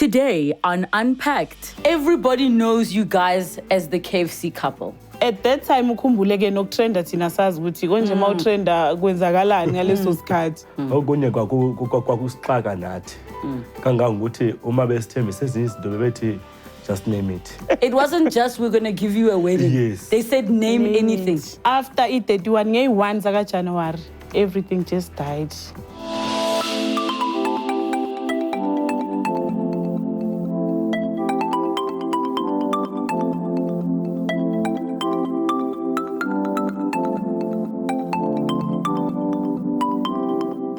Today on Unpacked, everybody knows you guys as the KFC couple. At that time, ukhumbuleke nokutrenda thina sazi ukuthi konje mawutrenda kwenzakalani ngaleso sikhathi. Okunye kwakusixaka nathi. Kangangokuthi uma besithembisa ezinye izinto bebethi just name it. It wasn't just we're going to give you a wedding. Yes. They said name anything. After i-31 ngeyi-1 zaka January, everything just died.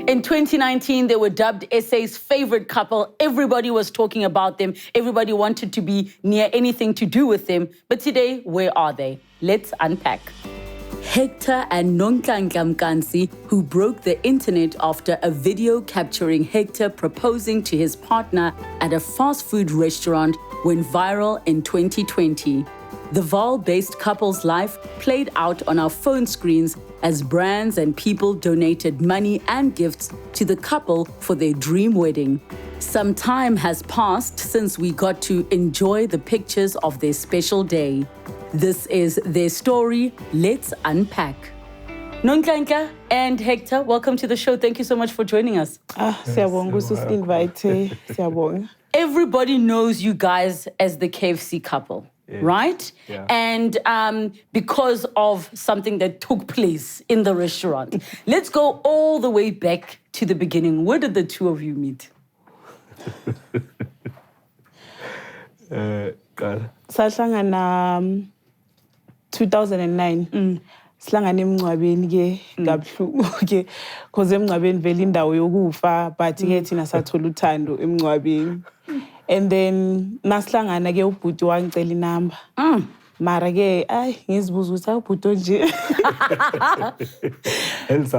In 2019, they were dubbed SA's favorite couple. Everybody was talking about them. Everybody wanted to be near anything to do with them. But today, where are they? Let's unpack. Hector and Nonhlanhla Mkansi, who broke the internet after a video capturing Hector proposing to his partner at a fast food restaurant, went viral in 2020. The Vaal-based couple's life played out on our phone screens as brands and people donated money and gifts to the couple for their dream wedding. Some time has passed since we got to enjoy the pictures of their special day. This is their story. Let's unpack. Nonhlanhla and Hector, welcome to the show. Thank you so much for joining us. Siyabonga ususivite. Siyabonga. Everybody knows you guys as the KFC couple. Yeah. Right? Yeah. And because of something that took place in the restaurant. Let's go all the way back to the beginning. Where did the two of you meet? Sahlangana 2009. Sihlangana emncwabeni ke kabuhlungu ke because emncwabeni vele indawo yokufa but ke thina sathola uthando emncwabeni. And then nasihlangana ke ubhuti wangicela inamba. Mara ke ngizibuza ukuthi awubhuti nje.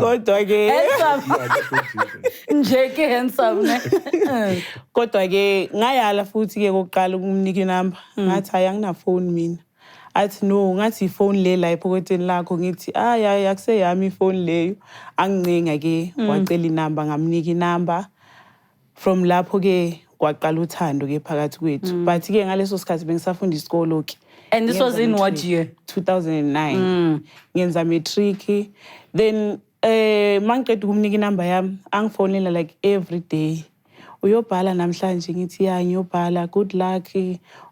Kodwa ke nje ke handsome ne. Kodwa ke ngayala futhi ke kokuqala ukumnika inamba. Ngathi hayi angina phone mina. Athi no ngathi iphone le la ephoketheni lakho ngithi hayi akuseyami iphone leyo. Angincenga ke wacela inamba ngamnika inamba. From lapho ke kwaqala uthando ke phakathi kwethu. But ke ngaleso sikhathi bengisafunda isikolo ke. And this was in what year? 2009. Ngenza matric. Then mangiqeda ukumnika inamba yami angifonela like every day. Uyobhala namhlanje ngithi ya ngiyobhala good luck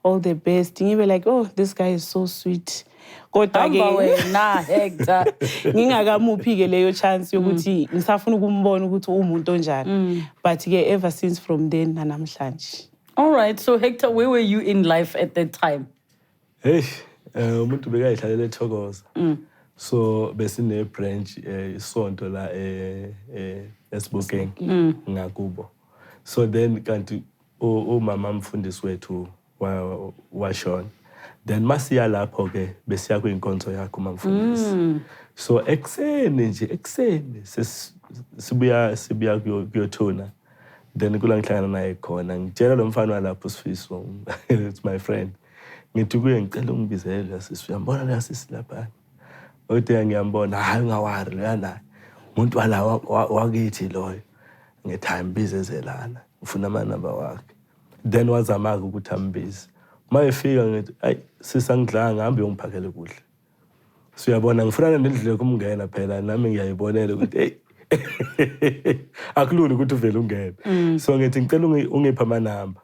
all the best. Ngibe like oh this guy is so sweet. Kodwa ke wena Hector ngingakamuphi ke leyo chance yokuthi ngisafuna ukumbona ukuthi umuntu onjani. But ke ever since from then namhlanje. All right, so Hector, where were you in life at that time? Hey, umuntu bekayidlalela eThokoza. So besine branch isonto la eSbokeng ngakubo. So then kanti umama mfundisi wethu washona. Then masiya lapho ke besiya kwinkonzo yakho mamfundisi. So ekseni sibuya kuyothuna. Then kula ngihlangana naye khona ngitshela lo mfana lapho Sifiso it's my friend. Ngithi kuye ngicela ungibizele sisi uyambona la sisi lapha. Uthe ngiyambona hayi ungawari lana. Umuntu wala wakithi loyo. Ngithi ayimbizezelana. Ufuna amanamba wakhe. Then wazama ukuthi ambize. Mayefika ngithi ayi sisangidlanga ngihambe uyongiphakela ukudla. So uyabona ngifuna nendlela kumngena phela nami ngiyayibonela ukuthi hey akulula ukuthi uvele ungene. So ngithi ngicela ungipha amanamba.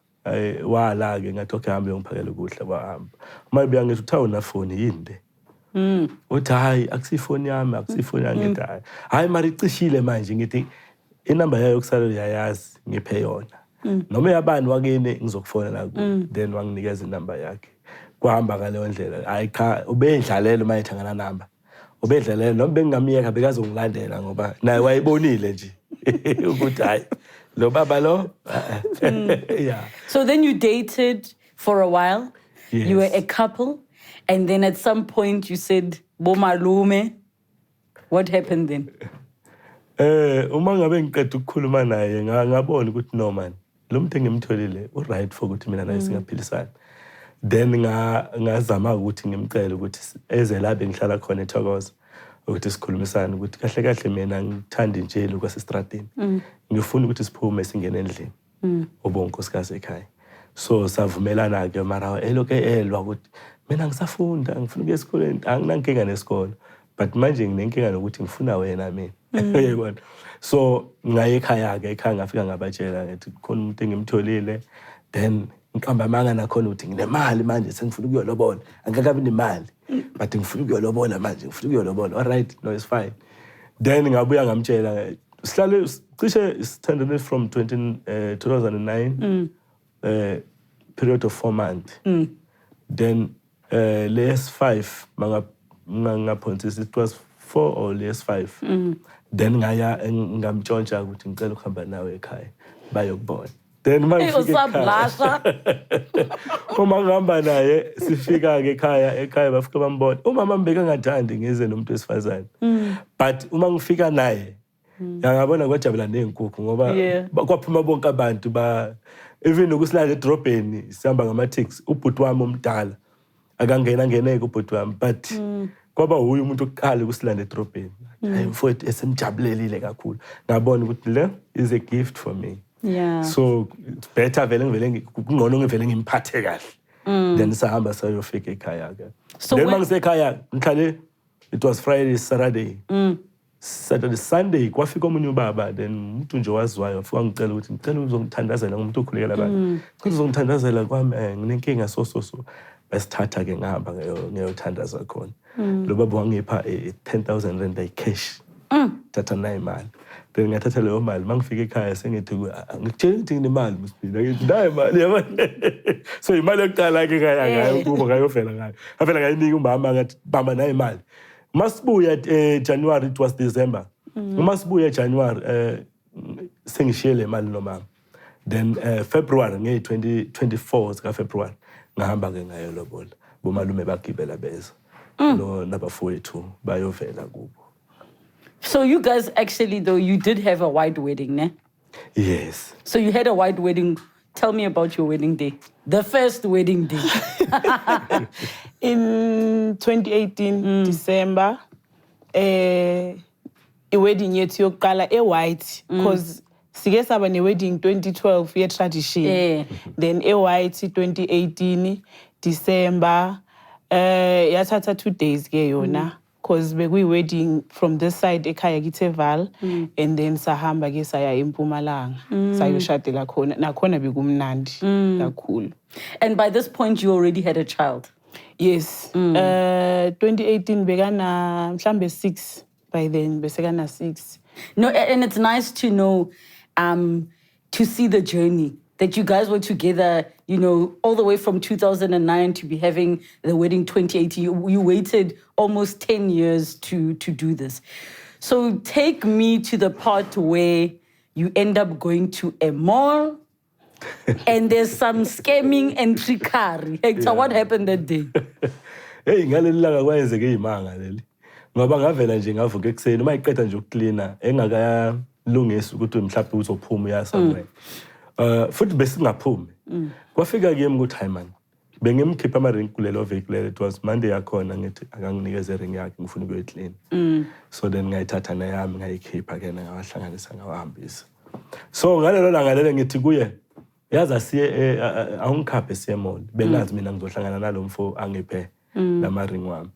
Wala ke ngathi okay hambe uyongiphakela ukudla bahamba. Mayibuya ngithi uthawu na phone yini le? Uthi hayi akusifoni yami ngithi hayi mara icishile manje ngithi inamba yayo yokusala uyayazi ngiphe yona. Noma yabani wakene ngizokufonela ku then wanginikeza inamba yakhe. Kwahamba ngaleyo ndlela hayi cha ubendlalelo mayithangana namba. Ubendlalelo noma bengingamiyeka bekazongilandela ngoba naye wayibonile nje ukuthi hayi lo baba lo. Yeah. So then you dated for a while. Yes. You were a couple. And then at some point you said, Bomalume. What happened then? Uma ngabe ngiqeda ukukhuluma naye ngabona ukuthi no man lo muntu engimtholile u right for ukuthi mina naye singaphilisana. Then ngazama ukuthi ngimcela ukuthi eze la bengihlala khona eThokoza ukuthi sikhulumisane ukuthi kahle kahle mina ngithanda nje lokho sesitrateni. Ngifuna ukuthi siphume singene endlini. Obonkosikazi ekhaya. So savumelana ke mara eloke elwa ukuthi mina ngisafunda ngifuna ukuya esikoleni anginankinga nesikole but manje nginenkinga nokuthi ngifuna wena mina uyayibona so ngaye ekhaya ke ekhaya ngafika ngabatshela ngathi khona umuntu engimtholile then ngiqamba amanga nakhona ukuthi nginemali manje sengifuna ukuyolobola angikabi nemali but ngifuna ukuyolobola manje ngifuna ukuyolobola all right no it's fine then ngabuya ngamtshela sihlale cishe standard from 2009 period of 4 months then last 5 mangaphonsisa it was 4 or last 5 then ngaya ngamtshontsha ukuthi ngicela ukuhamba nawe ekhaya bayokubona then mangifika uma ngihamba naye sifika ke ekhaya bafika bambona umama mbeka ngathandi ngize nomuntu wesifazane but uma ngifika naye ngiyabona kwajabula nezinkukhu ngoba kwaphuma bonke abantu even ukusilala edrobheni sihamba ngama-taxi ubhuti wami omdala akangena kubhuti wami but kwaba huye umuntu oqala ukusilanda edrobheni mfowethu esemjabulelile kakhulu ngabona ukuthi le is a gift for me so it's better vele ngivele kungcono ngivele ngimphathe kahle then sahamba sayofika ekhaya ke then mangisekhaya ngihlale it was Friday Saturday Saturday Sunday kwafika omunye ubaba then umuntu nje waziwayo afika ngicela ukuthi ngicela uzongithandazela ngomuntu okhulekela abantu ngicela uzongithandazela kwami nginenkinga so besithatha ke ngihamba ngiyothandaza khona lo baba wangipha 10,000 rand cash thatha nayo imali then ngathatha leyo mali mangifika ekhaya sengithi ngikutshela ukuthi nginemali msibili ngithi nayo imali yabona so imali yokuqala ke ngayo kubo ngayovela ngayo avela ngayinika umama ngathi bamba nayo imali masibuya January it was December masibuya January sengishiye le mali nomama then February nge-24 ka February ngahamba ke ngayo lobola bomalume bagibela beza no nabafowethu bayovela kubo. So you guys actually though you did have a white wedding, ne? Yes. So you had a white wedding. Tell me about your wedding day. The first wedding day. In 2018 December wedding yethu yokuqala white because sike saba ne-wedding 2012 ye-tradition then white 2018 December yathatha 2 days ke yona because bekuyi-wedding from this side ekhaya kitheval and then sahamba ke saya eMpumalanga sayoshadela khona nakhona bekumnandi kakhulu. And by this point you already had a child? Yes. 2018 bekana mhlambe 6 by then besekana 6. No, and it's nice to know to see the journey that you guys were together, you know, all the way from 2009 to be having the wedding 2018. You waited almost 10 years to do this. So take me to the part where you end up going to a mall and there's some scamming and trickery. Hector, what happened that day? Hey, ngaleli langa kwayenzeke imanga leli. Ngoba ngavela nje ngavuka ekseni uma iqeda nje ukucleana engakayalungisa ukuthi mhlawumbe uzophuma uya somewhere. Futhi besingaphumi. Kwafika kimi ukuthi hayi man. Bengimkhipha ama ring kulelo vehicle it was Monday yakhona ngithi akanginikeze ring yakhe ngifuna ukuyoyiclean. So then ngayithatha nayami ngayikhipha ke ngawahlanganisa ngawahambisa. So ngalelo langa lelo ngithi kuye yazi asiye awungikhaphe siye mall bengazi mina ngizohlangana nalo mfo angiphe lama ring wami.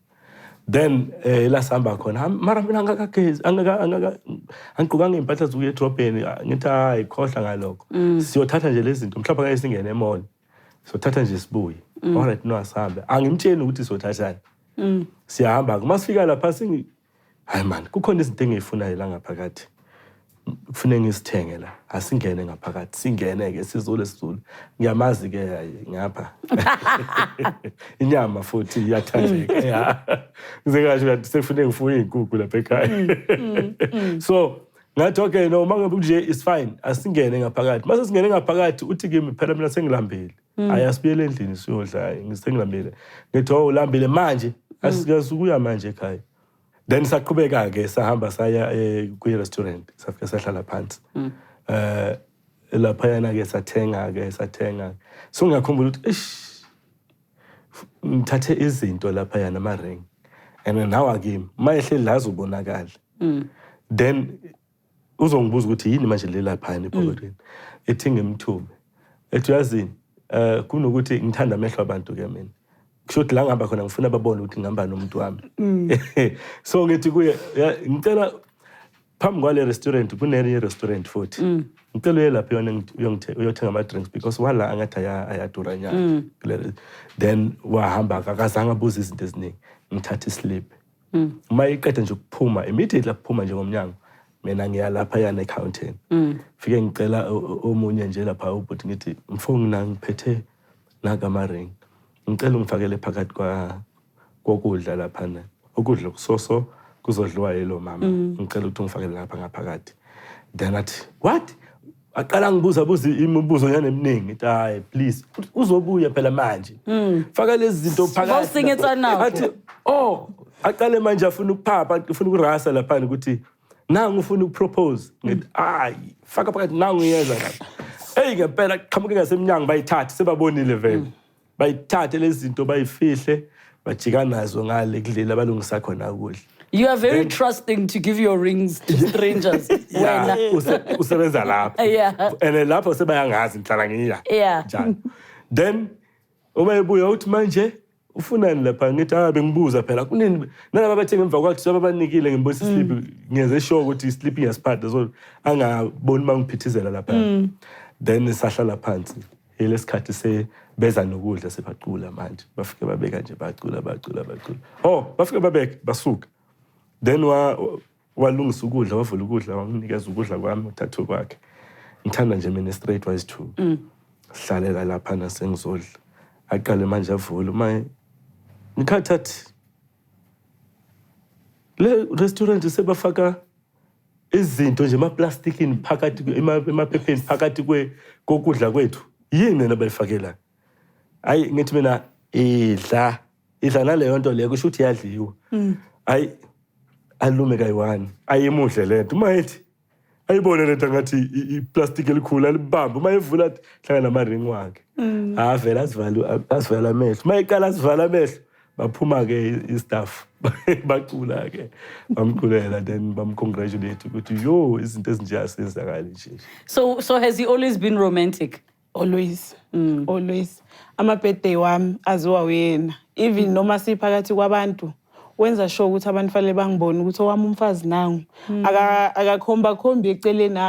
Then la samba khona mara mina angakagezi angigqokanga impahla zokuya edrobheni ngithi hayi khohla ngalokho siyothatha nje lezi zinto mhlawumbe ngeke singene emall siyothatha nje sibuye alright no asambe angimtsheni ukuthi siyothathana siyahamba masifika lapha hayi man kukhona izinto engiyifunayo la ngaphakathi kufanele ngisithenge la asingene ngaphakathi singene ke sizule ngiyamazi ke ngapha inyama futhi iyathandeka ngizengasho ukuthi sekufanele ngifuye inkukhu lapha ekhaya so ngathi okay no mangabe nje is fine asingene ngaphakathi mase singene ngaphakathi uthi kimi phela mina sengilambile ayasibuyele endlini siyodla ngisengilambile ngithi ulambile manje asikazukuya manje ekhaya. Then saqhubeka ke sahamba saya ku-restaurant safika sahlala phansi lapha yana ke sathenga so ngiyakhumbula ukuthi ngithathe izinto lapha yana ama ring and now akimi mayehle la uzobonakala then uzongibuza ukuthi yini manje le lapha yana epocketini ethi ngimthume ethi yazini kunokuthi ngithanda amehlo abantu ke mina. Kushuthi la ngihamba khona ngifuna babone ukuthi ngihamba nomuntu wami. So ngithi kuye ngicela phambi kwale restaurant kunenye restaurant futhi. Ngicela uye lapha uyothenga ama drinks because wala angathi ayadura nyana. Then wahamba akazange abuza izinto eziningi. Ngithatha islip. Uma iqeda nje ukuphuma immediately ukuphuma nje ngomnyango. Mina ngiya lapha yana ecounting. Fike ngicela omunye nje lapha ubhuti ngithi mfowuni ngiphethe nakama ring. Ngicela ungifakele phakathi kokudla lapha na. Ukudla kusoso kuzodliwa yilo mama. Ngicela ukuthi ungifakele lapha ngaphakathi. Then athi what? Aqala ngibuza imibuzo yana eminingi. Ithi hayi please uzobuya phela manje. Faka lezi zinto phakathi. Athi oh aqale manje afuna ukuphapha ufuna ukurasa lapha ukuthi nangu ufuna ukupropose. Ngithi hayi faka phakathi nangu uyenza lapha. Hey ngempela qhamuke ngasemnyango bayithatha sebabonile vele. Bayithathe lezi zinto bayifihle bajika nazo ngale kudlela abalungisa khona ukudla. You are very trusting to give your rings to strangers. Yeah, usebenza lapha. Yeah. And lapho sebayangazi ngihlala ngiya. Yeah. Njalo. Then uma ebuya uthi manje ufunani lapha ngithi bengibuza phela kunini nalaba bathe ngemva kwathi sebabanikile ngibonisa sleep ngiyenze sure ukuthi sleep iyasiphatha so angaboni mangiphithizela lapha. Then sahlala phansi. Lesikhathi sebeza nokudla sebaqula manje bafike babeka nje bacula. Oh bafike babeka basuka. Then walungisa ukudla wavula ukudla wanginikeza ukudla kwami uthathu kwakhe. Ngithanda nje mina straight wise too. Sihlalela lapha nasengizodla. Aqale manje avula uma ngikhathathi le restaurant sebafaka izinto nje emaplastikini phakathi emaphepheni phakathi kokudla kwethu. Yini nabayifakela? Hayi ngithi mina idla naleyo nto leyo kusho ukuthi yadliwa. Hayi alume kayiwani ayimudle lento uma ethi ayibone lento ngathi iplastic elikhulu alibamba uma evula hlanga namaring wakhe. Vela asivala amehlo uma iqala asivala amehlo baphuma ke istaff bacula ke bamculela then bamcongratulate ukuthi yo izinto ezinje asenzakala nje. So has he always been romantic? Always. Always. Ama-birthday wami aziwa wena. Even noma siphakathi kwabantu wenza sure ukuthi abantu fanele bangibone ukuthi owami umfazi nangu. Akakhomba eceleni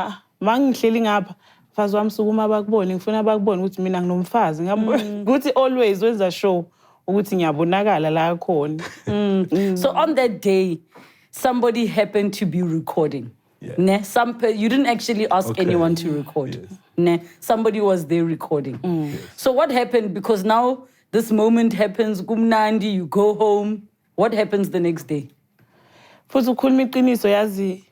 mangihleli ngapha mfazi wami sukuma bakubone ngifuna bakubone ukuthi mina nginomfazi ukuthi always wenza sure ukuthi ngiyabonakala la khona. So on that day somebody happened to be recording. Yeah. Ne? You didn't actually ask anyone to record. Yes. Ne? Somebody was there recording. Yes. So what happened? Because now this moment happens, kumnandi, you go home. What happens the next day? Futhi ukhuluma iqiniso yazi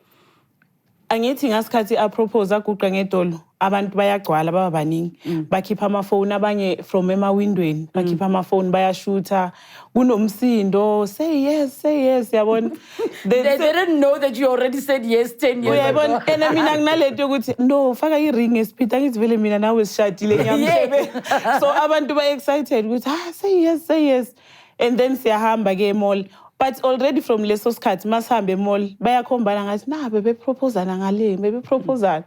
angithi ngasikhathi apropose aguqa ngedolo abantu bayagcwala baba baningi bakhipha amafoni abanye from emawindweni bakhipha amafoni bayashootha kunomsindo say yes yabona. They didn't know that you already said yes 10 years ago. Uyabona ena mina nginalento ukuthi no faka iring espeed angithi vele mina nawe sishadile ngiyamshebe. So abantu ba excited ukuthi say yes and then siyahamba ke mall. But already from leso sikhathi masihambe mall bayakhombana ngathi na bebeproposana ngale bebeproposana.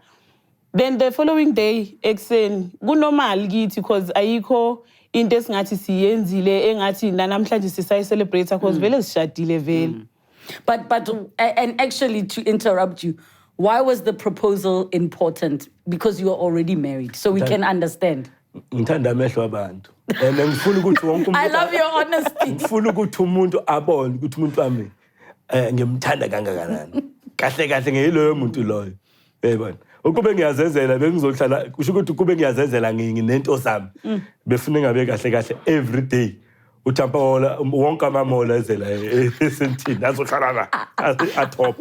Then the following day ekseni kunormal kithi because ayikho into esingathi siyenzile engathi namhlanje sisayi celebrate because vele sishadile vele. But and actually to interrupt you, why was the proposal important? Because you are already married, so we can understand. Ngithanda amehlo abantu. And ngifuna ukuthi wonke umuntu I love your honesty. Ngifuna ukuthi umuntu abone ukuthi umuntu wami ngiyamthanda kangakanani. Kahle ngeyiloyo muntu loyo. Yeyibona. Ukube ngiyazenzela bengizohlala kusho ukuthi kube ngiyazenzela nginento sami. Befuna ngabe kahle every day. Uthampola wonke amamola ezela esentini azohlala at top.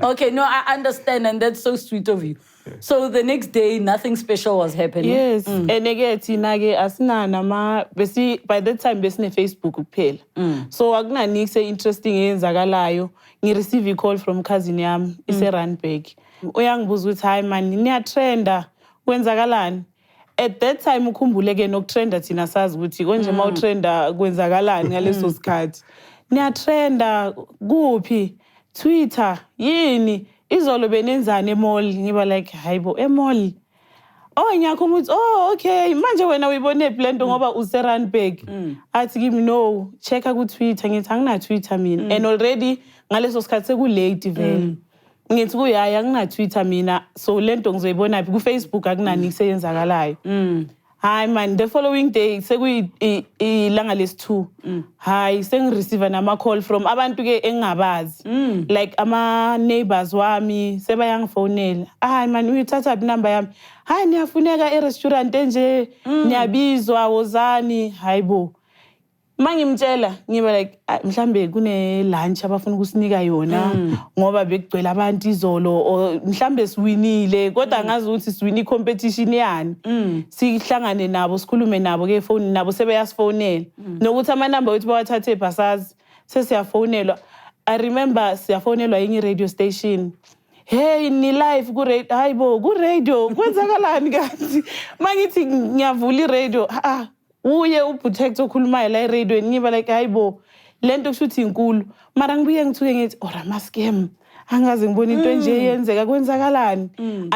Okay, no, I understand and that's so sweet of you. So the next day nothing special was happening. Yes, and again thina ke asinana by that time besine Facebook kuphela. So akunaniki interesting eyenzakalayo. Ngi receive a call from cousin yami ise-Randburg. Uyangibuza ukuthi hayi man niyatrenda kwenzakalani? At that time ukhumbule ke nokutrenda thina sazi ukuthi konje mawutrenda kwenzakalani ngaleso sikhathi. Niyatrenda kuphi? Twitter yini? Izolo benenzani emall ngiba like hayibo emall. Oh ngiyakho ukuthi oh okay manje wena uyibone lento ngoba useRandburg athi kimi no checka ku Twitter ngithi angina Twitter mina and already ngaleso sikhathi sekulate vele ngithi kuyaya angina Twitter mina so lento ngizoyibona phi ku Facebook akunani kuseyenzakalayo Hi man, the following day sekuyilanga lesi2. Hi, sengireceive nama call from abantu ke engingabazi. Like ama neighbors wami sebayangifonela. Hi man, uyithatha number yami. Hi, niyafuneka e-restaurant enje, niyabizwa wozani, hayibo. Mangimtshela ngiba like mhlambe kune lunch abafuna ukusinika yona ngoba bekugcwele abantu izolo mhlambe siwinile kodwa ngazi ukuthi siwini competition yani sihlangane nabo sikhulume nabo ke phone nabo sebeyasifonela nokuthi ama number wethu bawathathe ebhasazi sesiyafonelwa I remember siyafonelwa yenye radio station hey ni live ku radio hayibo ku radio kwenzakalani kanti mangithi ngiyavula i-radio uye uprotect okhulumayo la eradioweni ngiba like hayibo lento kushuthi inkulu mara ngibuye ngithuke ngithi orama scam angaze ngibona into nje yenzeka kwenzakalani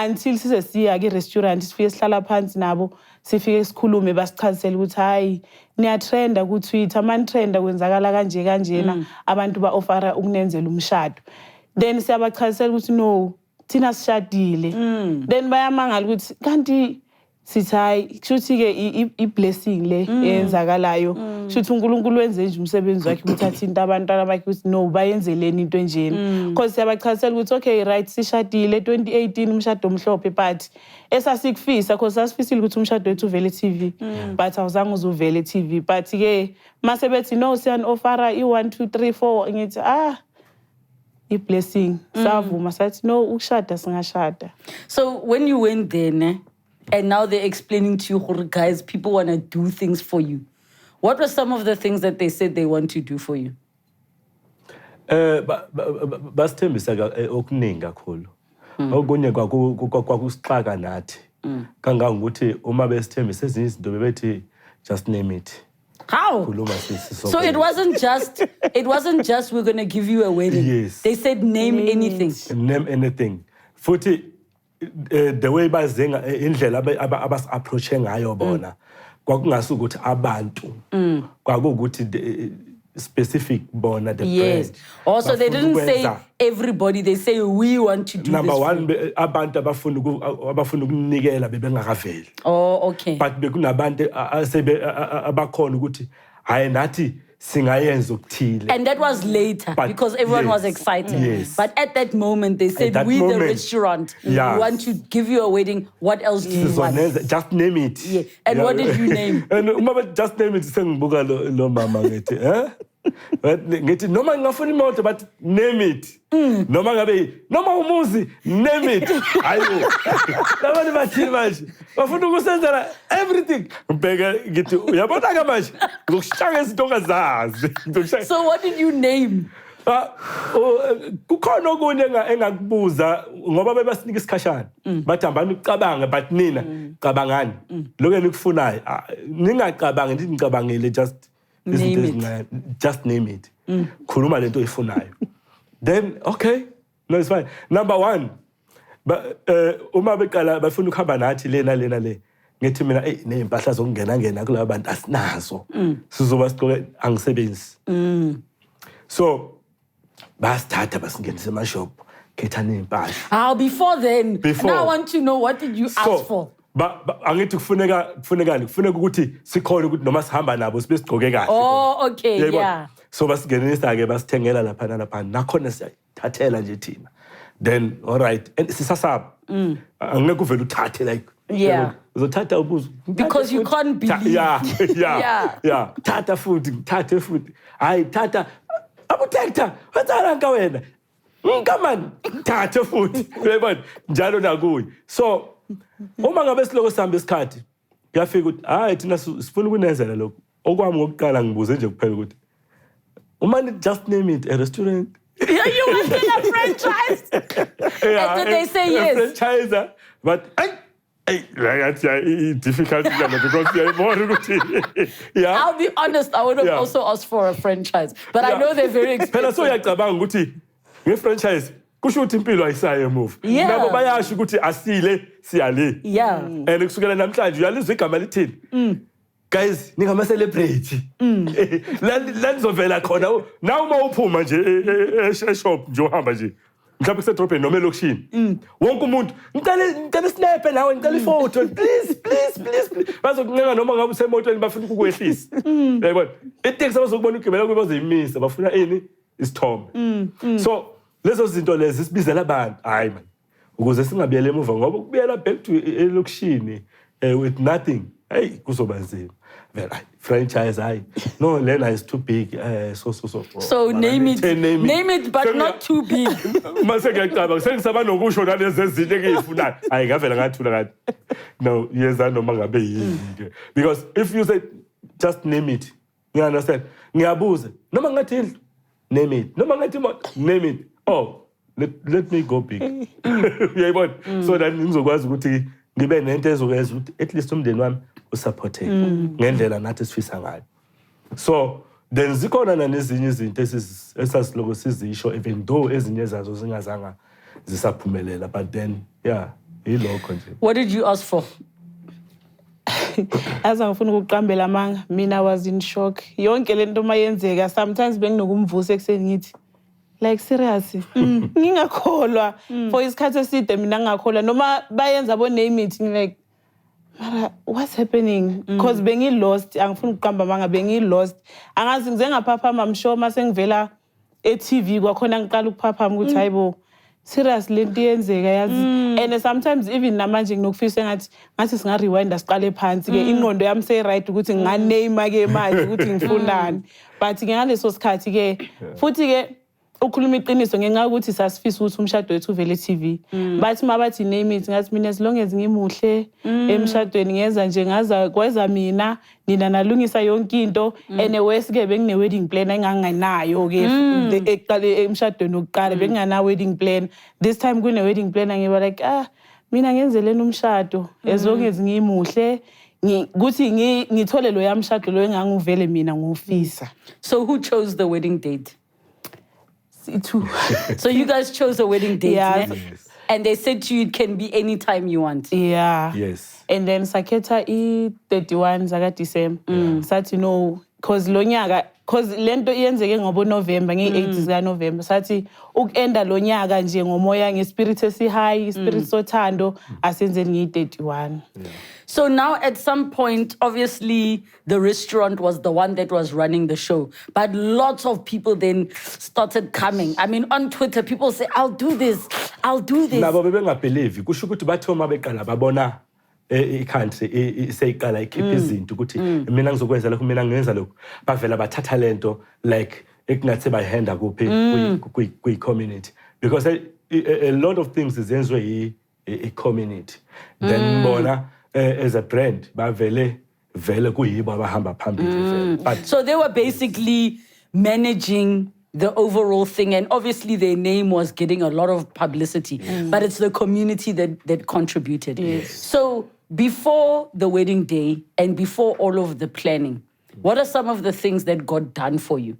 until sisiya ke restaurant sifike sihlala phansi nabo sifike sikhulume basichazisela ukuthi hayi niya trenda ku Twitter man trenda kwenzakala kanje kanjena abantu ba offera ukunenzela umshado then siyabachazisela ukuthi no thina sishadile then bayamangala ukuthi kanti sithayi kushuthi ke i-blessing le yenzakalayo kushuthi uNkulunkulu wenze nje umsebenzi wakhe ukuthi athinta abantwana bakhe ukuthi no bayenzeleni into enjeni because siyabachazisela ukuthi okay right sishadile 2018 umshado omhlophe but esasikufisa because sasifisile ukuthi umshado wethu uvele TV but awuzange uzuvele TV but ke mase bethi no siyan offera i1 2 3 4 ngithi i-blessing savuma sathi no ukushada singashada. So when you went there and now they're explaining to you, guys, people want to do things for you. What were some of the things that they said they want to do for you? Basithembisa okuningi kakhulu. Okunye kwakusixaka nathi. Kangangokuthi uma besithembisa ezinye izinto bebethi just name it. How? So it wasn't just we're going to give you a wedding. Yes. They said name anything. Name anything. Futhi the way bazenga indlela abas-approache ngayo bona kwakungasukuthi abantu kwakukuthi specific bona the brand. Also they didn't say everybody, they say we want to do number this. Number one abantu abafuna ukunikela bebengakaveli. Oh okay. But bekunabantu abakhona ukuthi hayi nathi singayenza ukuthile. And that was later because everyone was excited. Yes. But at that moment they said we the restaurant we want to give you a wedding. What else do you want? Just name it. Yeah. And what did you name? And uma just name it sengibuka lo mama ngithi ngithi noma ngingafuna imoto but name it. Noma umuzi name it. Ayo. Labantu bathi manje bafuna ukusenzela everything. Ubheka ngithi uyabona ke manje ngokushaya izinto zazi. So what did you name? Kukhona okunye engakubuza ngoba bebasinika isikhashana bathi hambani ucabanga but nina cabangani lokho enikufunayo ningacabangi nithi ngicabangile just name it khuluma lento oyifunayo then okay no it's fine. Number one uma beqala bafuna ukuhamba nathi lena le ngithi mina nezimpahla zokungena kulabo bantu asinazo sizoba sigqoke angisebenzi so basithatha basingenisa emashop khethana impahla. Before then now I want to know what did you ask for? Angithi kufunekani ukuthi sikhona ukuthi noma sihamba nabo sibe sigqoke kahle. Oh okay yeah. So basingenisa ke basithengela lapha nakhona siyathathela nje thina then all right and sisasaba angeke uvele uthathe like uzothatha ubuzo because you can't believe. Yeah thatha futhi hayi thatha Hector, wenzala nka wena? Come on, thatha futhi. Uyabona njalo nakuyi. So uma ngabe siloko sihamba isikhathi kuyafika ukuthi hayi thina sifuna ukunenzela lokho. Okwami ngokuqala ngibuze nje kuphela ukuthi uma just name it a restaurant. You want a franchise? And did they say yes? A franchise, but that's difficult because I'll be honest, I would have also asked for a franchise, but I know they're very expensive. So ngiyacabanga ukuthi nge franchise kusho ukuthi impilo ayisayo emuva Yeah. nabo bayasho ukuthi asile siyale Yeah. and kusukela namhlanje uyalizwa igama lithini guys ningama celebrate la nizovela khona na uma uphuma nje e-shop nje uhamba nje mhlawumbe kusedrobheni noma elokishini wonke umuntu ngicela snap nawe ngicela ifoto please bazokuncenga noma ngabe usemotweni bafuna ukukwehlisa yayibona iteksi abazokubona ugibela kube bazoyimisa bafuna isithombe so lezo zinto lezi sibizela abantu hayi man ukuze singabuyele emuva ngoba ukubuyela back to elokishini with nothing hey kuzoba nzima vele franchise hayi no lena is too big So name it but not too big. mase ngiyacaba sengisaba nokusho nalezi ezinto engiyifunayo hayi ngavela ngathula kanti no yenza noma ngabe yini ke because if you say just name it you understand ngiyabuza noma ngathi indlu name it noma ngathi name it oh let me go big uyayibona so that ngizokwazi ukuthi ngibe nento ezokwenza ukuthi at least umndeni wami usupporteke ngendlela nathi sifisa ngayo so then zikhona nanezinye izinto esasiloko sizisho even though ezinye zazo zingazanga zisaphumelela but then yeah ilokho nje. What did you ask for? Azangifuna ukuqambela amanga mina was in shock yonke lento mayenzeka sometimes benginokumvusa ekseni ngithi like serious ngingakholwa for isikhathi eside mina ngingakholwa noma bayenza bo name it like mara what's happening because bengi lost angifuna ukuqamba amanga bengi lost angazi ngize ngaphaphama msho mase ngivela e-TV kwakhona ngiqala ukuphaphama ukuthi hayibo serious lento yenzeka yazi and sometimes even namanje nginokufisa ngathi singa rewind siqale phansi ke ingqondo yami say right ukuthi nganame ke manje ukuthi ngifunani but ngaleso sikhathi ke futhi ke ukhuluma iqiniso ngenxa ukuthi sasifisa ukuthi umshado wethu uvele e-TV bathi mabathi name it ngathi mina as long as ngimuhle emshadweni ngenza nje ngaza kweza mina nina nalungisa yonke into and worse ke bengine wedding plan enganganayo ke eqale emshadweni oqala bengingana wedding plan this time kune wedding plan ngiba like mina ngenzelena umshado as long as ngimuhle ukuthi ngithole lo yamshado lo enganguvele mina ngufisa. So who chose the wedding date? So you guys chose a wedding date, yeah. Yes. And they said to you it can be any time you want. Yeah. Yes. And then sakhetha i-31 zaka December. Sathi no cause lo nyaka cause lento iyenzeke ngobo November nge-8 zika November sathi ukenda lo nyaka nje ngomoya ngespirit esi high spirit sothando asenzeni ngi-31. So now at some point, obviously, the restaurant was the one that was running the show. But lots of people then started coming. I mean, on Twitter, people say, I'll do this. Nabo bebengabelieve kusho ukuthi bathoma beqala babona i-country seyiqala ikhipha izinto ukuthi mina ngizokwenza lokho mina ngenza lokho bavela bathatha lento like ekungathi bayihanda kuphi kwi-community because a lot of things zenziwe i-community then bona as a brand bavele kuyibo abahamba phambili but So they were basically managing the overall thing, and obviously their name was getting a lot of publicity, but it's the community that contributed. Yes. So before the wedding day and before all of the planning, what are some of the things that got done for you?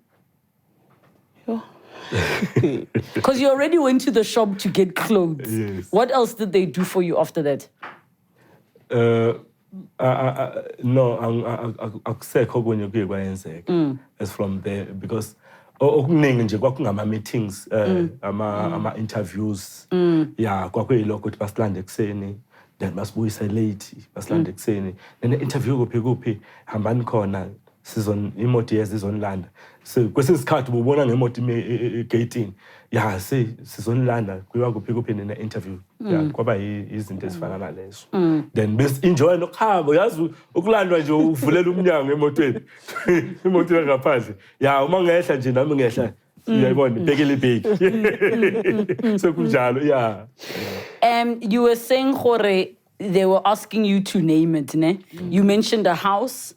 Because you already went to the shop to get clothes. Yes. What else did they do for you after that? No, akusekho okunye kuye kwayenzeka as from there because okuningi nje kwakungama meetings ama interviews yeah kwakuyilokho ukuthi basilande ekseni then basibuyise late basilande ekseni then interview kuphi hambani khona imoti yezizonilanda so kwesinye isikhathi ubona ngemoti egate yeah sizonilanda kuyiwa kuphi nene interview yeah kwaba izinto ezifana nalezo then bes enjoy nokuhamba yazi ukulandwa nje uvulela umnyango emotweni imoto engaphandle yeah uma ngehla nje nami ngehla uyayibona ibhekele ibheki so kunjalo yeah. You were saying Jorge, they were asking you to name it, ne? You mentioned a house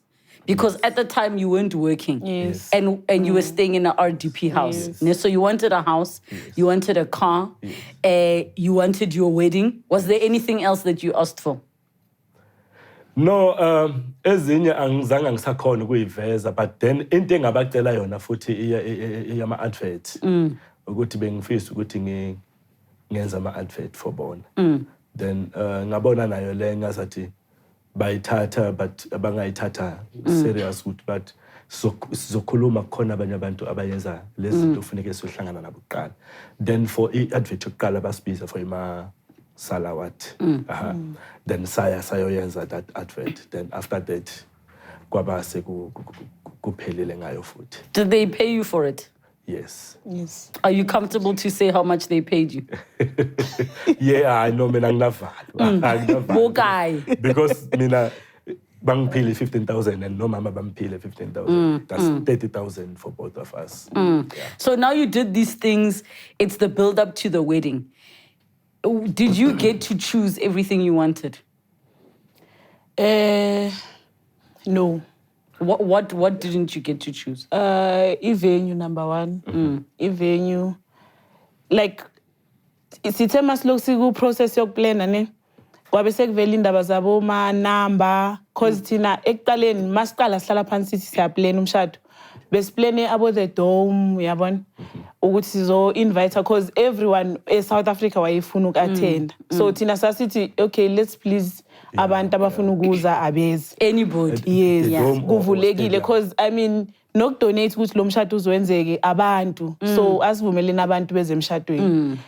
because at the time you weren't working. Yes. And you were staying in an RDP house. Yes. Ne? So you wanted a house, you wanted a car, you wanted your wedding. Was there anything else that you asked for? No, ezinye angizange ngisakhona ukuyiveza but then into engabacela yona futhi iyama advert ukuthi bengifisa ukuthi ngenza ama-advert for bona. Then ngabona nayo le ngazathi bayithatha but abangayithatha serious ukuthi but sizokhuluma khona abanye abantu abayenza lezi zinto kufanele sihlangana nabo kuqala. Then for i-advert yokuqala basibiza for ima salawat. Then sayoyenza that advert. Then after that kwaba sekuphelele ngayo futhi. Did they pay you for it? Yes. Yes. Are you comfortable to say how much they paid you? Yeah, I know mina nginavala. Guy. Because mina bangiphile 15,000 and no mama bangiphile 15,000. That's 30,000 for both of us. Yeah. So now you did these things. It's the build up to the wedding. Did you get to choose everything you wanted? No. What didn't you get to choose? I-venue number one. I-venue. Like, sithe masilokhu siku-process yokuplana ne kwabe sekuvela indaba zabo ma-number cause thina ekuqaleni masiqala sihlala phansi sithi siyaplana umshado besiplane about the dome uyabona ukuthi sizo-invite cause everyone eSouth Africa wayefuna uku-attend. So thina sasithi okay, let's please abantu abafuna ukuza abeze. Anybody. Yes, dome kuvulekile cause I mean nokudonate ukuthi lo mshado uzwenzeke abantu. So asivumeleni abantu beze emshadweni.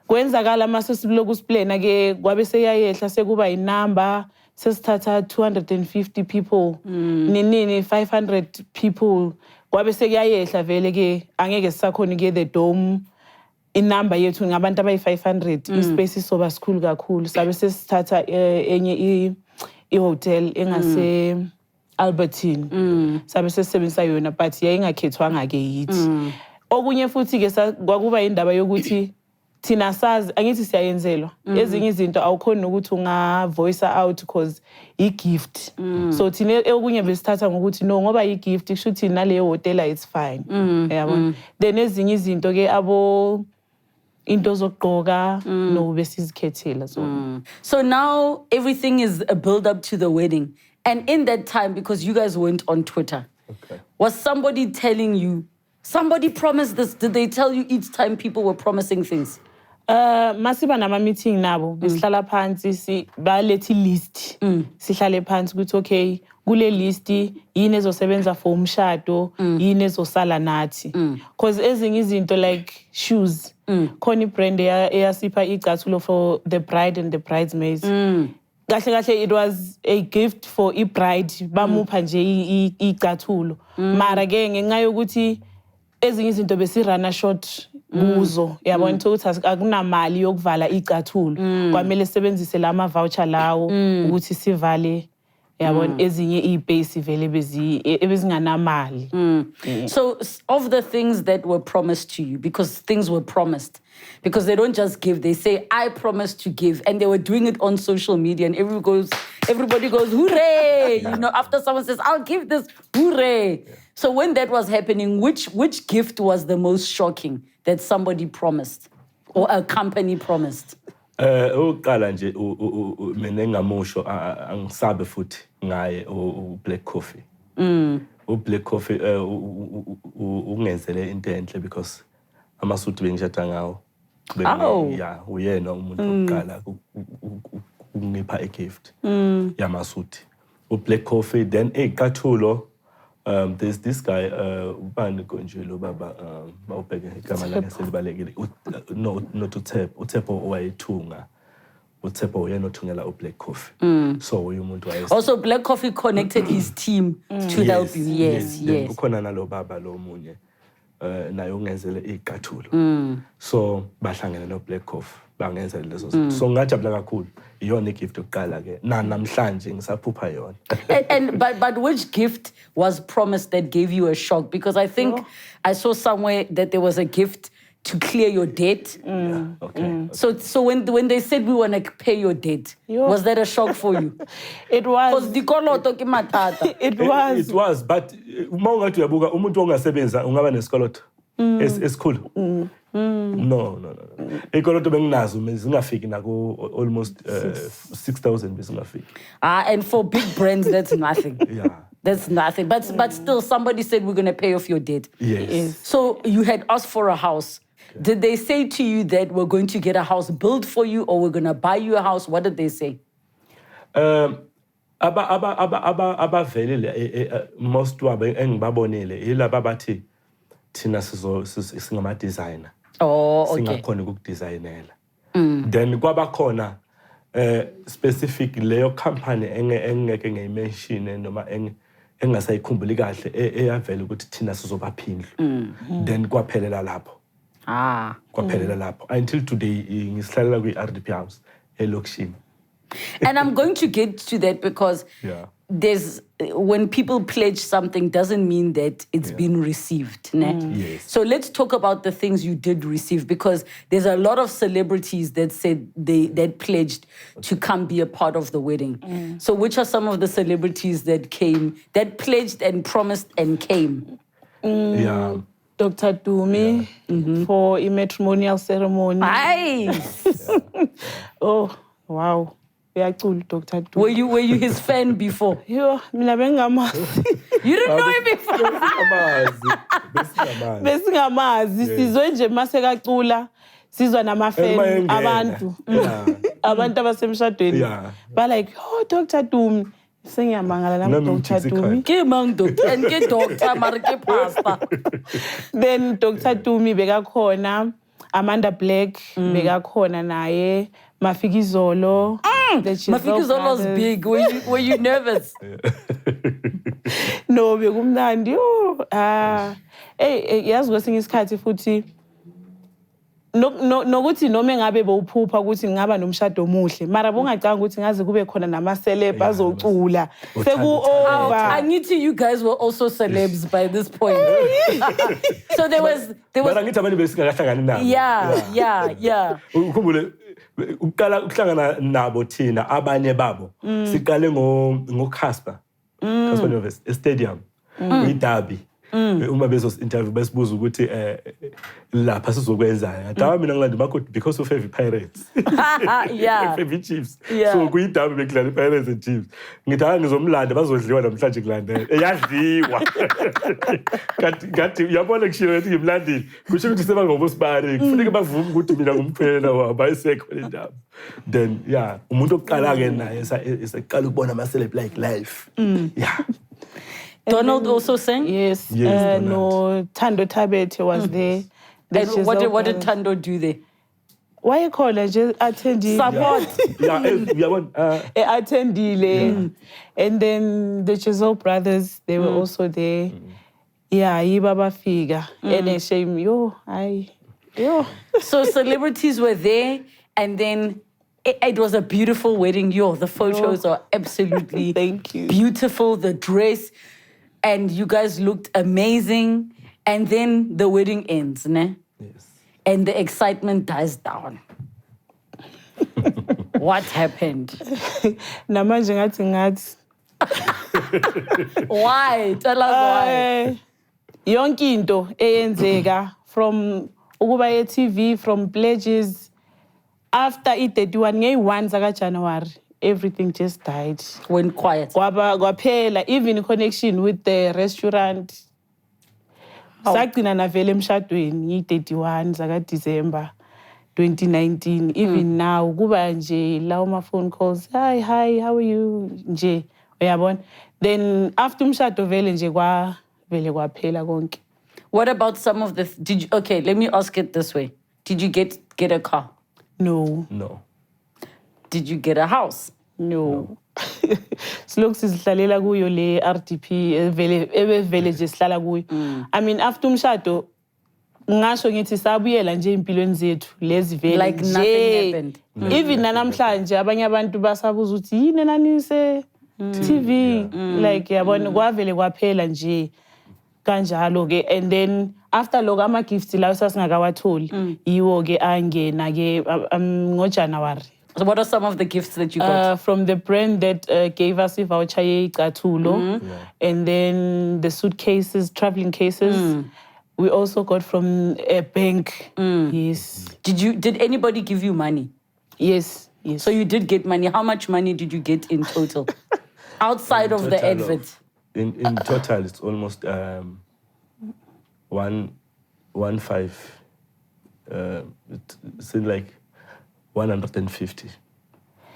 Kwenzakala masesiloku siplana ke kwabe seyayehla sekuba inumber sesithatha 250 people nini 500 people kwabe sekuyayehla vele ke angeke sisakhona ke the dome inumber yethu ngabantu abayi500 ispace soba sikhulu kakhulu sabe sesithatha enye ihotel engase Albertine sabe sesebenzisa yona but yayingakhethwanga ke yithi okunye futhi ke kwakuba indaba yokuthi thina sazi angithi siyayenzelwa ezinye izinto awukhona ukuthi unga voice out because i-gift so thina okunye besithatha ngokuthi no ngoba i-gift kusho ukuthi naleyo hotel it's fine yabona then ezinye izinto ke abo into zokugqoka no besizikhethela so So now everything is a build up to the wedding. And in that time, because you guys weren't on Twitter, was somebody telling you, somebody promised this? Did they tell you each time people were promising things? Masiba nama meeting nabo besihlala phansi balethe list sihlale phansi ukuthi okay kule list yini ezosebenza for umshado yini ezosala nathi because ezinye izinto like shoes khona ibrand eyasipha icathulo for the bride and the bridesmaids kahle it was a gift for i-bride bamupha nje icathulo mara ke ngenxa yokuthi ezinye izinto besirana short kuzo yabona ukuthi akunamali yokuvala icathulo kwamele sebenzise lama voucher lawo ukuthi sivale yabona ezinye ibase vele bezinganamali. So of the things that were promised to you, because things were promised, because they don't just give, they say, I promise to give. And they were doing it on social media and everybody goes, hooray! You know, after someone says, I'll give this, hooray! So when that was happening, which gift was the most shocking that somebody promised or a company promised? Uqala nje mina engamusho angisabe futhi ngaye u-black coffee. U-black coffee ungenzele into enhle because amasuthi bengishada ngawo. Yeah, uyena umuntu oqala ukungipha a-gift yamasuthi. U-black coffee then iqathulo there's this guy ubani konjelo baba bawubheke igama lakhe selibalekile not uThepo owayethunga uThepo uyena othungela u-black coffee so umuntu also black coffee connected his team to help you yes ukhona nalo baba lo munye naye ungenzele iqathulo so bahlangene no black coffee bangenzele lezo zinto so ngajabula kakhulu iyona igift yokuqala ke namhlanje ngisaphupha yona but which gift was promised that gave you a shock because I think I saw somewhere that there was a gift to clear your debt. Okay. So when they said we want to pay your debt, was that a shock for you? It was. It was. It was, but uma ungathi uyabuka umuntu ongasebenza ungaba nesikoloto esikhulu. No. Ikoloto benginazo zingafiki nako almost 6,000 bezingafiki. And for big brands that's nothing. Yeah. That's nothing. But still somebody said we're going to pay off your debt. Yes. So you had asked for a house. Did they say to you that we're going to get a house built for you or we're going to buy you a house? What did they say? Abavelile most wabo engibabonile yilaba bathi thina singama designer. Oh, okay. Singakhona ukudesignela. Then kwabakhona specific leyo company engeke ngiyimention noma engasayikhumbuli kahle eyavela ukuthi thina sizobaphindlu. Then kwaphelela lapho. Kwaphelela lapho. Until today ngisihlalela kwi-RDP house elokishini. And I'm going to get to that because there's when people pledge something doesn't mean that it's been received. Yes. So let's talk about the things you did receive because there's a lot of celebrities that said that pledged to come be a part of the wedding. So which are some of the celebrities that came, that pledged and promised and came? Yeah. Dr. Dumi for a matrimonial ceremony. Nice. Oh, wow. Dr. Dumi. Were you his fan before? Yo, mina bengamazi. You didn't know him before? Besingamazi. Sizwe nje masekacula. Sizwa nama-fan abantu. Abantu abasemshadweni. Ba like, oh, Dr. Dumi. Sengiyamangala nami Dr. Dumi. Ke mang doctor and ke doctor mara ke pastor. Then Dr. Dumi bekakhona, Amanda Black bekakhona naye, Mafikizolo. Mafikizolo's big. Were you nervous? No, bekumnandi. Yazi kwesinye isikhathi futhi nokuthi noma ngabe bowuphupha ukuthi ngaba nomshado omuhle mara bongacanga ukuthi ngaze kube khona nama-celeb azocula seku-over. I need to you guys were also celebs by this point. So there was Mara ngithi abantu besingakahlangani nabo. Yeah. Ukhumbule uqala ukuhlangana nabo thina abanye babo siqale ngoCasper. Casper Novus stadium. Idabi. Uma bezos interview besibuza ukuthi lapha sizokwenzana ngadawa mina ngilanda makho because of heavy Pirates heavy Chiefs so kuyidabi bekudlala Pirates and Chiefs ngidala ngizomlanda bazodliwa namhlanje kulandela eyadliwa kanti uyabona kushiwo ukuthi ngimlandile kusho ukuthi sebangobosibari kufuneka bavume ukuthi mina ngumphela wabayisekho le ndaba then umuntu oqala ke naye eseqala ukubona ama celeb like life Donald also sang? Yes. No, Tando Tabete was there. And what did Tando do there? Why you call her? Just attendee. Support. Attendee. And then the Chisel brothers, they were also there. Yeah, Ibaba Figa. And then shame, yo. So celebrities were there, and then it was a beautiful wedding. The photos are absolutely Thank you. Beautiful. The dress. And you guys looked amazing. And then the wedding ends, ne? Yes. And the excitement dies down. What happened? Namanje ngathi. Why? Tell us why. Yonke into eyenzeka from ukuba e-TV, from pledges, after i-31 ngeyi-1 zaka-January. Everything just died. Went quiet. Kwaphela, even connection with the restaurant. Sagcina navele emshadweni yi-31 zaka-December 2019. Even now, kuba nje lawo ma-phone calls. Hi, how are you? Nje, uyabona. Then after umshado vele nje vele kwaphela konke. What about some of the... Okay, let me ask it this way. Did you get a car? No. Did you get a house? No. Silokhu sizihlalela kuyo le RDP vele nje sihlala kuyo. I mean after umshado ngasho ngithi sabuyela nje empilweni zethu lezi vele like nothing happened. Even namhlanje abanye abantu basabuza ukuthi yini nanise TV like yabona kwavele kwaphela nje kanjalo ke and then after lokho ama gifts lawo sasingakawatholi yiwo ke angena ke ngoJanuary. So what are some of the gifts that you got? From the brand that gave us a voucher Icatulo, and then the suitcases, traveling cases. We also got from a bank. Yes. Did anybody give you money? Yes. So you did get money. How much money did you get in total? Outside of the advert? In total, it's almost 1.5 it's like 150.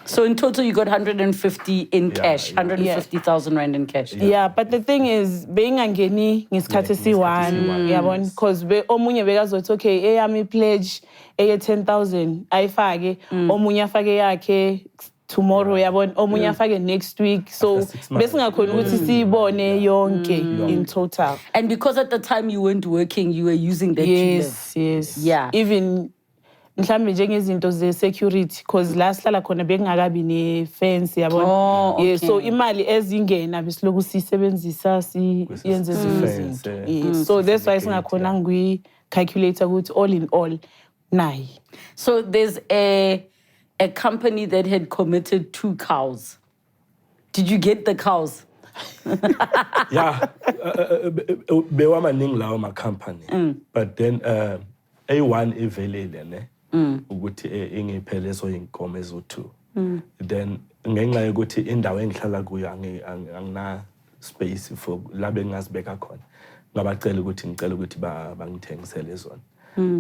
So in total, you got 150 in cash, yeah. 150,000 rand in cash. Yeah, but the thing is, being angeni ngesikhathi esiyi-1, yabona, because omunye bekazothi okay, eyami pledge eye 10,000 ayifake, omunye afake yakhe tomorrow, yabona, omunye afake next week. So besingakhona ukuthi siyibone yonke in total. And because at the time you weren't working, you were using that to live. Yes. Yeah. Even mhlambe njengezinto ze-security because la sihlala khona bekungakabi ne-fence yabona. Oh, okay. Yeah, so imali ezingena besiloku siyisebenzisa siyenze izinto. So that's why singakhona ngiyi-calculator ukuthi all in all nayi. So there's a company that had committed 2 cows. Did you get the cows? Yeah, bewa maningi lawo ma-company. But then A1 ivelile ne ukuthi ingiphele lezo inkomo ezo2. Then ngenxa yokuthi indawo engihlala kuyo angina space for la bengazibeka khona. Ngabacela ukuthi ngicela ukuthi bangithengisele zona.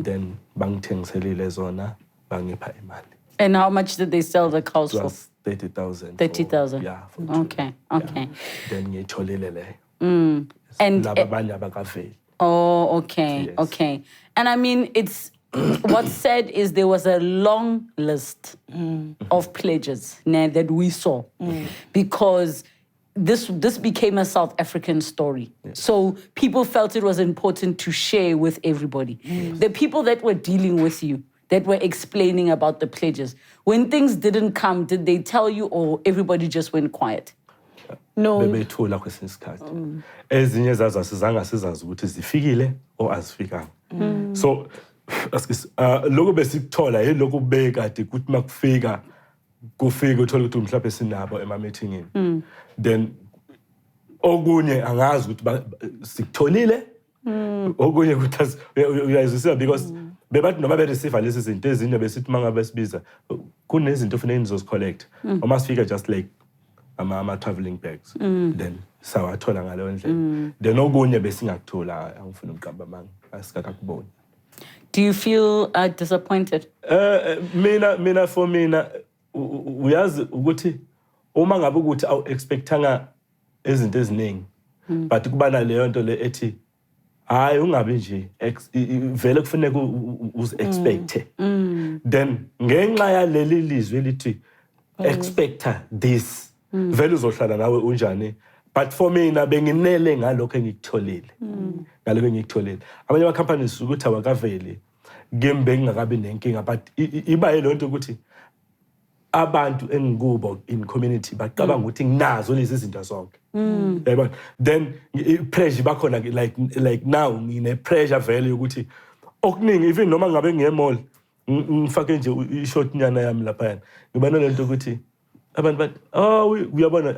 Then bangithengiselile zona bangipha imali. And how much did they sell the cows for? 30,000. 30,000. Yeah. Okay. Yeah. Then ngitholile leyo. And laba abanye abakaveli. Oh, okay. Yes. Okay. And I mean, it's what's said is there was a long list of pledges that we saw because this became a South African story. Yes. So people felt it was important to share with everybody. The people that were dealing with you, that were explaining about the pledges, when things didn't come, did they tell you or everybody just went quiet? No. Bebethula kwesinye isikhathi. Ezinye zazo asizanga sizazi ukuthi zifikile or azifikanga. So lokho besikuthola yilokho bekade ukuthi makufika kufika uthola ukuthi mhlawumbe sinabo ema-meetingini. Then okunye angazi ukuthi sikutholile okunye ukuthi uyayizwisisa because bebathi noma bereceive lezi zinto ezinye besithi mangabe sibiza kunezinto ofanele nizozicollect uma sifika just like ama-traveling bags. Then sawathola ngaleyo ndlela. Then okunye besingakuthola angifuna ukuqamba manga asikakuboni. Do you feel disappointed? Mina for mina uyazi ukuthi uma ngabe ukuthi awu-expectanga izinto eziningi but kuba naleyo nto le ethi hayi ungabi nje vele kufanele uzi-expecte. Then ngenxa yaleli lizwi elithi expecta this vele uzohlala nawe unjani. But for mina benginele ngalokho engikutholile. Ngalokho engikutholile. Abanye ama-companies ukuthi awakaveli game bengingakabi nenkinga but iba yilonto ukuthi abantu engikubo in community baqabanga ukuthi nginazo lezi zinto zonke. Yabona. Then pressure bakhona like now ngine pressure vele ukuthi okuningi even noma ngabe ngiye-mall ngifake nje i-short nyana yami lapha ngiba nalento ukuthi abantu bathi uyabona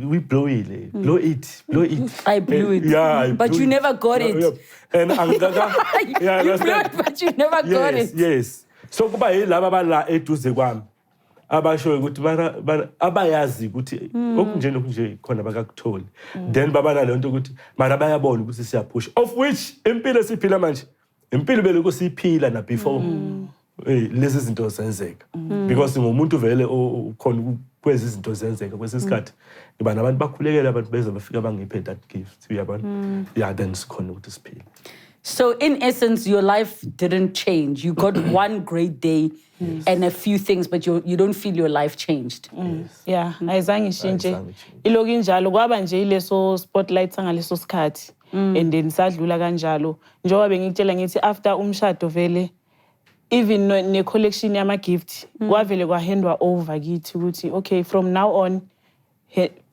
we blow it. I blew it. Yeah, I but blew you it. never got it. And yeah, you blew it, but you never got it. Yes. So kuba yilaba abala eduze kwami abasho ukuthi abayazi ukuthi okunje khona bakakutholi. Then baba nalento ukuthi mara bayabona ukuthi siyapush of which impilo siphila manje. Impilo beloko siphila na before lezi zinto zenzeka because ngomuntu vele ukhona kwezi zinto zenzeka kwesisikhathi ngiba nabantu bakhulekela abantu beze bafika bangiphe that gift uyabona. Yeah, then sikhona ukuthi siphile. So in essence, your life didn't change. You got one great day and a few things, but you don't feel your life changed. Yeah, ayizange ishintshe. Iloku injalo kwaba nje ileso spotlight sangaleso sikhathi and then sadlula kanjalo. Njengoba bengikutshela ngithi after umshado vele even ne collection yama gift kwavele kwahandwa over kithi ukuthi okay from now on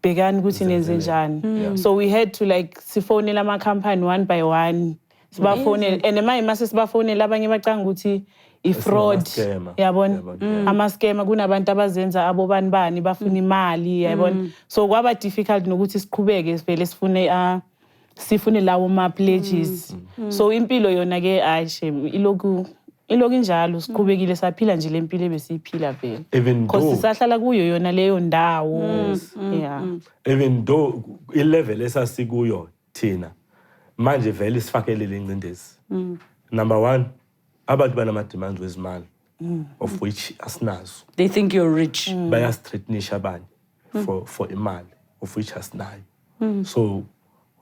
bekani ukuthi nenze njani. So we had to like sifonela ama company one by one. Sibafone and mase sibafonela abanye bacanga ukuthi i-fraud yabona ama-scammer kunabantu abazenza abobani bafuna imali yabona. So kwaba difficult nokuthi siqhubeke vele sifune lawo ma-pledges. So impilo yona ke ayishe iloku injalo siqhubekile saphila nje lempilo ebesiyiphila vele because sisahlala kuyo yona leyo ndawo. Yeah. Even though i-level esasikuyo thina manje vele sifakelele ingcindezi. Number 1 abantu banama-demands wezimali of which asinazo. They think you're rich. Bayasithreatenisha abanye for imali of which asinayo. So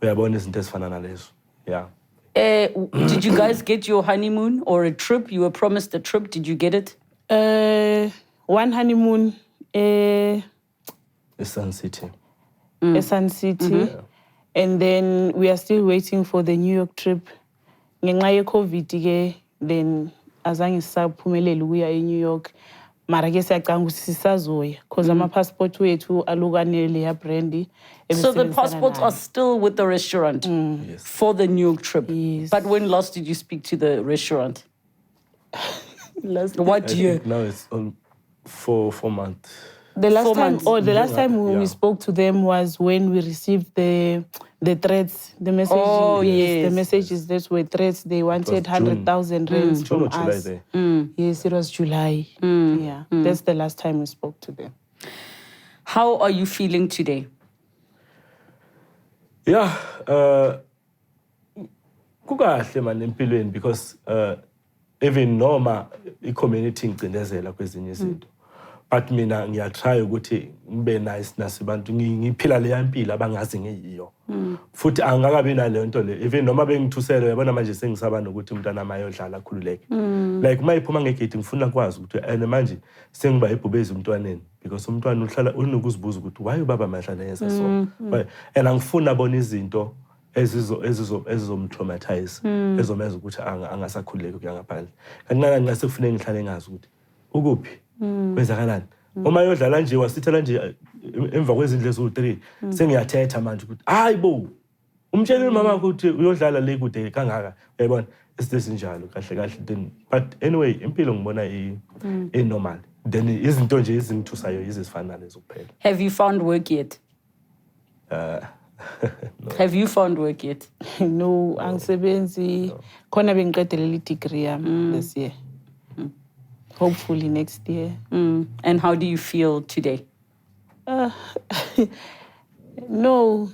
uyabona izinto ezifana nalezo. Yeah. Did you guys get your honeymoon or a trip? You were promised a trip. Did you get it? One honeymoon, Sun City. Sun City. And then we are still waiting for the New York trip. Ngenxa ye-COVID ke, then azange sisaphumelele ukuya e-New York. Mara ke siyacanga ukuthi sisazoya because ama-passport wethu alukanele ya Brandy. So the passports are still with the restaurant Yes. for the New York trip. Yes. But when last did you speak to the restaurant? What I year? think now it's on 4 months. The last 4 time, months. the last time when we Yeah. spoke to them was when we received the threats, the message. Oh, yes. The messages that were threats. They wanted June. 100,000 rands June from or July us. there. Yes, it was July. Yeah, that's the last time we spoke to them. How are you feeling today? Yeah, kukahle man empilweni because even noma i-community ingcindezela kwezinye izinto. But mina ngiyatry ukuthi ngibe nice nasibantu ngiphila leya mpilo abangazi ngiyiyo. Futhi angakabi naleyo nto le. Even noma bengithusele uyabona manje sengisaba nokuthi umntwana wami ayodlala akhululeke. Like uma iphuma ngegate ngifuna kwazi ukuthi and manje sengiba ibhubezi umntwaneni because umntwana uhlala unokuzibuza ukuthi why ubaba mahlala yenza so. And angifuni abona izinto ezizomtraumatize ezomenza ukuthi angasakhululeki kuya ngaphandle. Kanti nxa sekufanele ngihlale ngazi ukuthi ukuphi kwenzakalani. Uma yodlala nje wasithela nje emva kwezindle eziwu3 sengiyathetha manje ukuthi hayibo umtshele mama ukuthi uyodlala le kude kangaka uyabona esinjalo kahle kahle then but anyway impilo ngibona normal then izinto nje ezingithusayo izifana lezo kuphela. Have you found work yet? No. Have you found work yet? No, angisebenzi. Khona bengiqedelela i-degree yami this year. Hopefully next year. And how do you feel today? No,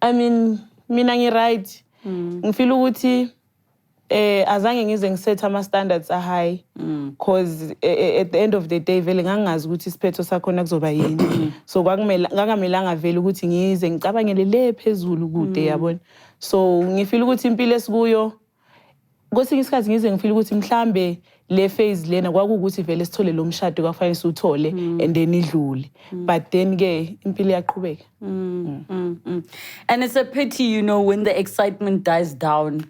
I mean, mina ngi-right. Ngifeel ukuthi azange ngize ngisethe ama-standards high because at the end of the day vele ngangazi ukuthi isiphetho sakhona kuzoba yini. So ngangamelanga vele ukuthi ngize ngicabangele le phezulu kude yabona. So ngifeel ukuthi impilo esikuyo kwesinye isikhathi ngize ngifeel ukuthi mhlambe le phase lena kwakuukuthi vele sithole lo mshado kwafanele siuthole and then idlule. But then ke impilo iyaqhubeka. And it's a pity, you know, when the excitement dies down,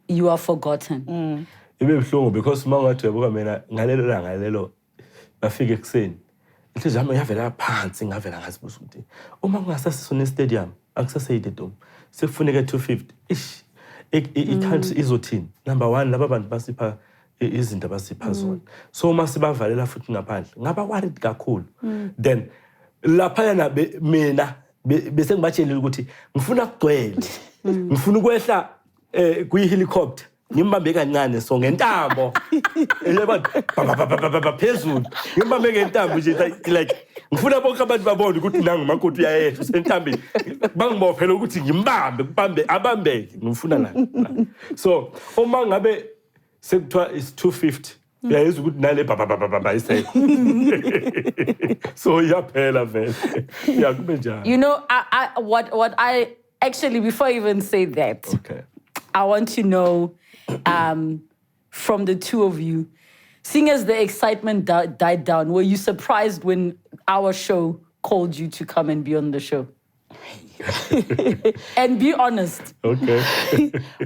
you are forgotten. Ibe buhlungu because mangathi uyabuka mina ngalelo langa lelo bafika ekseni. Inhliziyo yami yavela phansi ngavela ngazibuza ukuthi uma kungasasisona stadium akusaseyide dom. Sekufuneka 250. Ish. I-country izothini. Number 1 laba bantu basipha izinto abasipha zona. So uma sibavalela futhi ngaphandle ngaba worried kakhulu. Then lapha yana mina bese ngibatshelile ukuthi ngifuna kugcwele. Ngifuna ukwehla kwi-helicopter ngimbambe kancane so ngentambo yabona phezulu ngimbambe ngentambo nje like ngifuna bonke abantu babone ukuthi nangu makoti uyayehla usentambeni bangibophela ukuthi ngimbambe kubambe abambeke ngifuna la. So uma ngabe sekuthiwa is 250 uyayizwa ukuthi nale isay so iyaphela vele yakube njalo. You know, what I actually, before I even say that, Okay. I want to know from the two of you, seeing as the excitement died down, were you surprised when our show called you to come and be on the show? And be honest. Okay.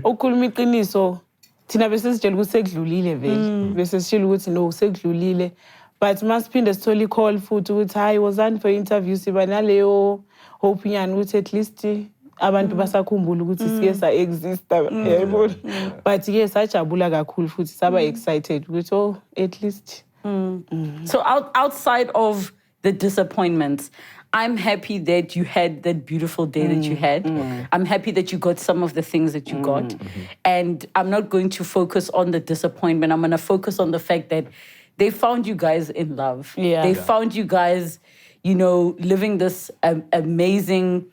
Okhuluma iqiniso thina bese sitshela ukuthi sekudlulile vele. Bese sitshela ukuthi no sekudlulile. But masiphinde sithole i-call futhi ukuthi hayi wozani for interview siba naleyo hope nyani ukuthi at least abantu basakhumbula ukuthi sike sa exist yayibona. But ke sajabula kakhulu futhi saba excited ukuthi oh at least. So outside of the disappointments, I'm happy that you had that beautiful day that you had. I'm happy that you got some of the things that you got. And I'm not going to focus on the disappointment. I'm going to focus on the fact that they found you guys in love. Yeah. They found you guys, you know, living this amazing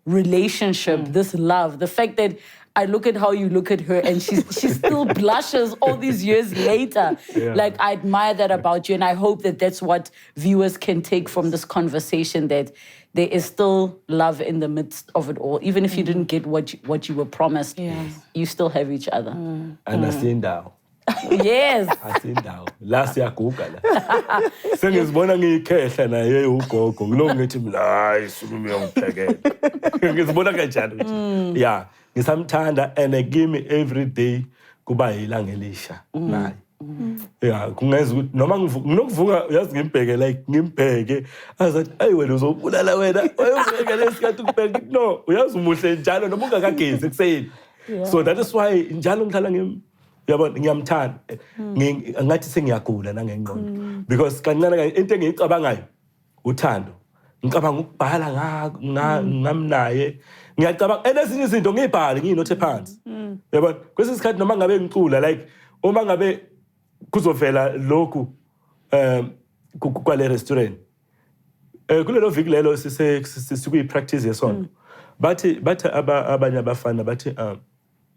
relationship, this love. The fact that I look at how you look at her, and she still blushes all these years later. Yeah. Like, I admire that about you, and I hope that that's what viewers can take from this conversation, that there is still love in the midst of it all. Even if you didn't get what you were promised, you still have each other. And asindawo. Yes. Asindawo. La siyaguga la. Sengizibona ngiyikhehla naye ugogo. Ngiloko ngithi mina hayi sukumi uyongiphekela. Ngizibona kanjalo nje. Yeah, ngisamthanda and give me every day kuba yilanga elisha naye. Yeah, kungenza ukuthi noma nginokuvuka uyazi ngimbheke like ngimbheke azathi ayi wena uzobulala wena uyobheka lesikhathi ukubheka no uyazi umuhle njalo noma ungakagezi ekuseni. So that is why njalo ngihlala yabona ngiyamthanda ngathi sengiyagula nangengqondo because kancane into engiyicabangayo uthando ngicabanga ukubhala ngamnaye ngiyacabanga enezinye izinto ngiyibhale ngiyinothe phansi yabona kwesinye isikhathi noma ngabe ngicula like uma ngabe kuzovela lokhu kwale restaurant kulelo viki lelo sikuyi-practice yesonto bathi abanye abafana bathi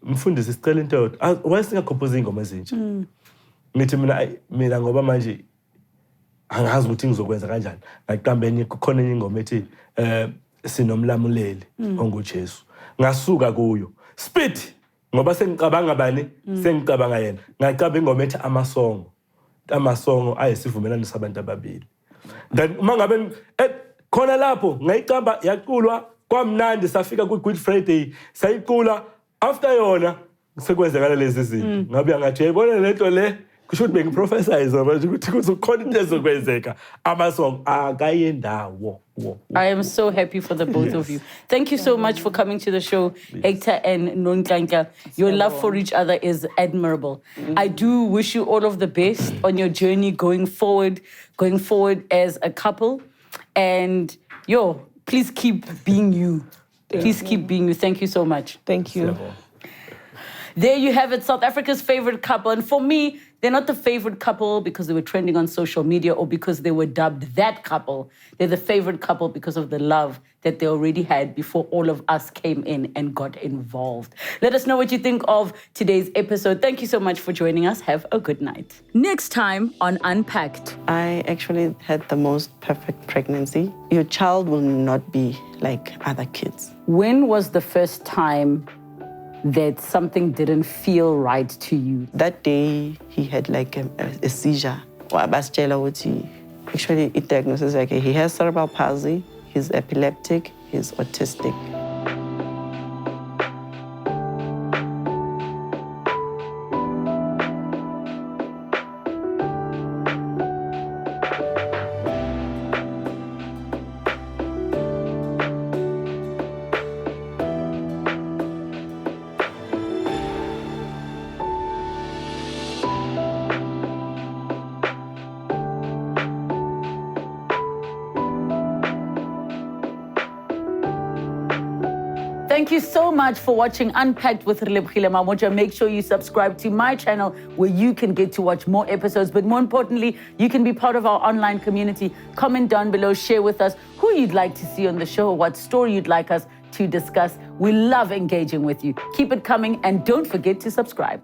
mfundisi sicela into why singacompose ingoma ezintsha ngithi mina ngoba manje angazi ukuthi ngizokwenza kanjani ngaqambeni kukhona enye ingoma ethi sinomlamuleli onguJesu ngasuka kuyo speed ngoba sengicabanga bani sengicabanga yena ngaqamba ingoma ethi amasongo ayisivumelano sabantu ababili then uma ngabe khona lapho ngayicamba yaculwa kwamnandi safika ku-Good Friday sayicula after yona sekwenzekala lezi zinto ngabe ngathi yayibona lento le kusho ukuthi bengiprophesize manje ukuthi kuzokhona into ezokwenzeka amasong akayendawo. I am so happy for the both of you. Thank you so much for coming to the show, Hector and Nonhlanhla. Your love for each other is admirable. I do wish you all of the best on your journey going forward as a couple. And please keep being you. Please keep being you. Thank you so much. Thank you. There you have it, South Africa's favorite couple. And for me, they're not the favorite couple because they were trending on social media or because they were dubbed that couple. They're the favorite couple because of the love that they already had before all of us came in and got involved. Let us know what you think of today's episode. Thank you so much for joining us. Have a good night. Next time on Unpacked. I actually had the most perfect pregnancy. Your child will not be like other kids. When was the first time that something didn't feel right to you? That day, he had like a seizure. Actually, it diagnosis like he has cerebral palsy, he's epileptic, he's autistic. Thank you so much for watching Unpacked with Relebogile Mabotja. Make sure you subscribe to my channel where you can get to watch more episodes. But more importantly, you can be part of our online community. Comment down below, share with us who you'd like to see on the show, what story you'd like us to discuss. We love engaging with you. Keep it coming and don't forget to subscribe.